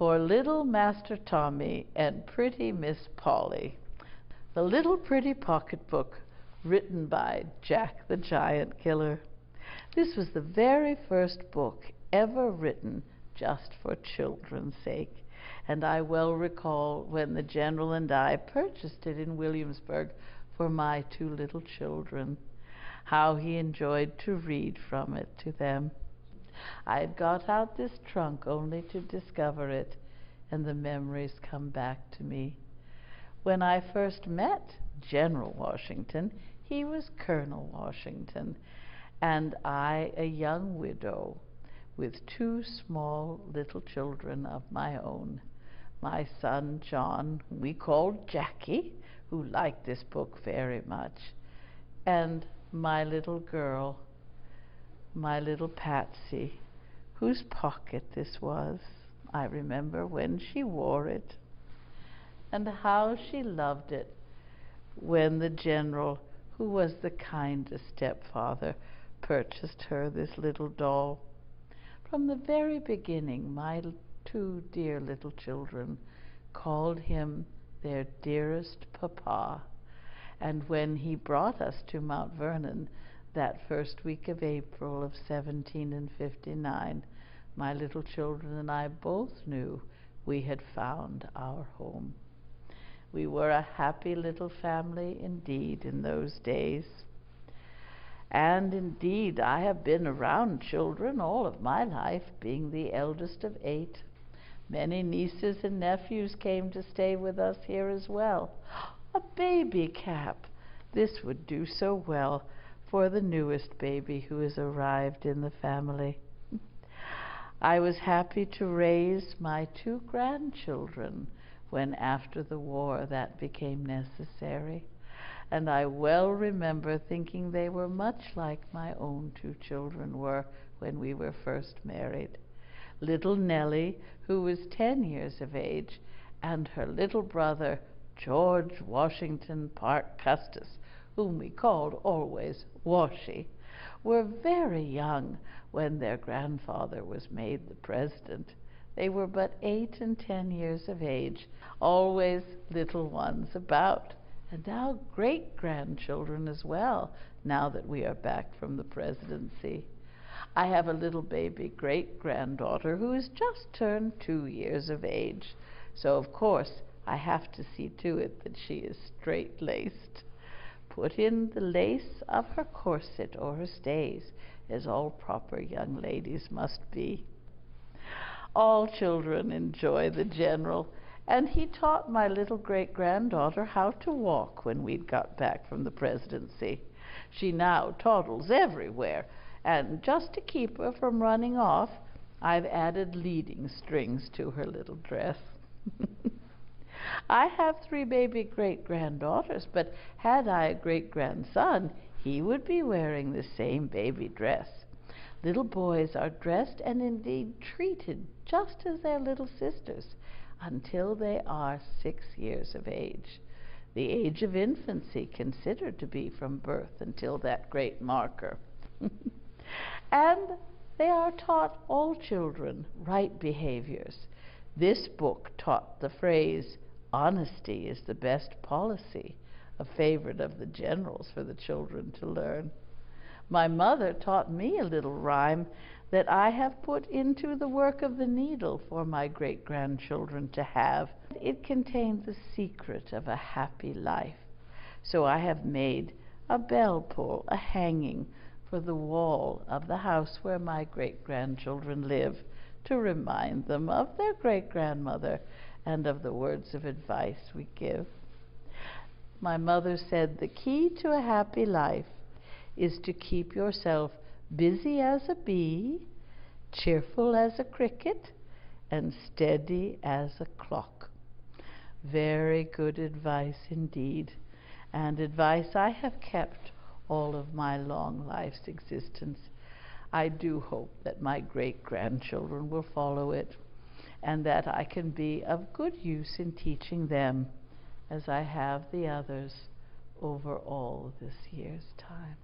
for little Master Tommy and pretty Miss Polly. The Little Pretty Pocketbook, written by Jack the Giant Killer. This was the very first book ever written just for children's sake, and I well recall when the General and I purchased it in Williamsburg for my two little children, how he enjoyed to read from it to them. I had got out this trunk only to discover it, and the memories come back to me. When I first met General Washington, he was Colonel Washington, and I a young widow with two small little children of my own. My son John, whom we called Jackie, who liked this book very much, and my little girl, my little Patsy, whose pocket this was. I remember when she wore it, and how she loved it when the General, who was the kindest stepfather, purchased her this little doll. From the very beginning, my two dear little children called him their dearest papa, and when he brought us to Mount Vernon that first week of April of 1759, my little children and I both knew we had found our home. We were a happy little family indeed in those days. And indeed, I have been around children all of my life, being the eldest of 8. Many nieces and nephews came to stay with us here as well. A baby cap! This would do so well for the newest baby who has arrived in the family. I was happy to raise my two grandchildren when after the war that became necessary, and I well remember thinking they were much like my own two children were when we were first married. Little Nellie, who was 10 years of age, and her little brother, George Washington Parke Custis, whom we called always Washy, were very young when their grandfather was made the president. They were but 8 and 10 years of age, always little ones about, and now great-grandchildren as well, now that we are back from the presidency. I have a little baby great-granddaughter who has just turned 2 years of age, so of course I have to see to it that she is straight-laced. Put in the lace of her corset or her stays, as all proper young ladies must be. All children enjoy the General, and he taught my little great-granddaughter how to walk when we'd got back from the presidency. She now toddles everywhere, and just to keep her from running off, I've added leading strings to her little dress. I have 3 baby great-granddaughters, but had I a great-grandson, he would be wearing the same baby dress. Little boys are dressed and indeed treated just as their little sisters until they are 6 years of age, the age of infancy considered to be from birth until that great marker. And they are taught, all children, right behaviors. This book taught the phrase, "Honesty is the best policy," a favorite of the General's for the children to learn. My mother taught me a little rhyme that I have put into the work of the needle for my great-grandchildren to have. It contained the secret of a happy life. So I have made a bell pull, a hanging, for the wall of the house where my great-grandchildren live, to remind them of their great-grandmother and of the words of advice we give. My mother said the key to a happy life is to keep yourself busy as a bee, cheerful as a cricket, and steady as a clock. Very good advice indeed, and advice I have kept all of my long life's existence. I do hope that my great-grandchildren will follow it, and that I can be of good use in teaching them, as I have the others over all this year's time.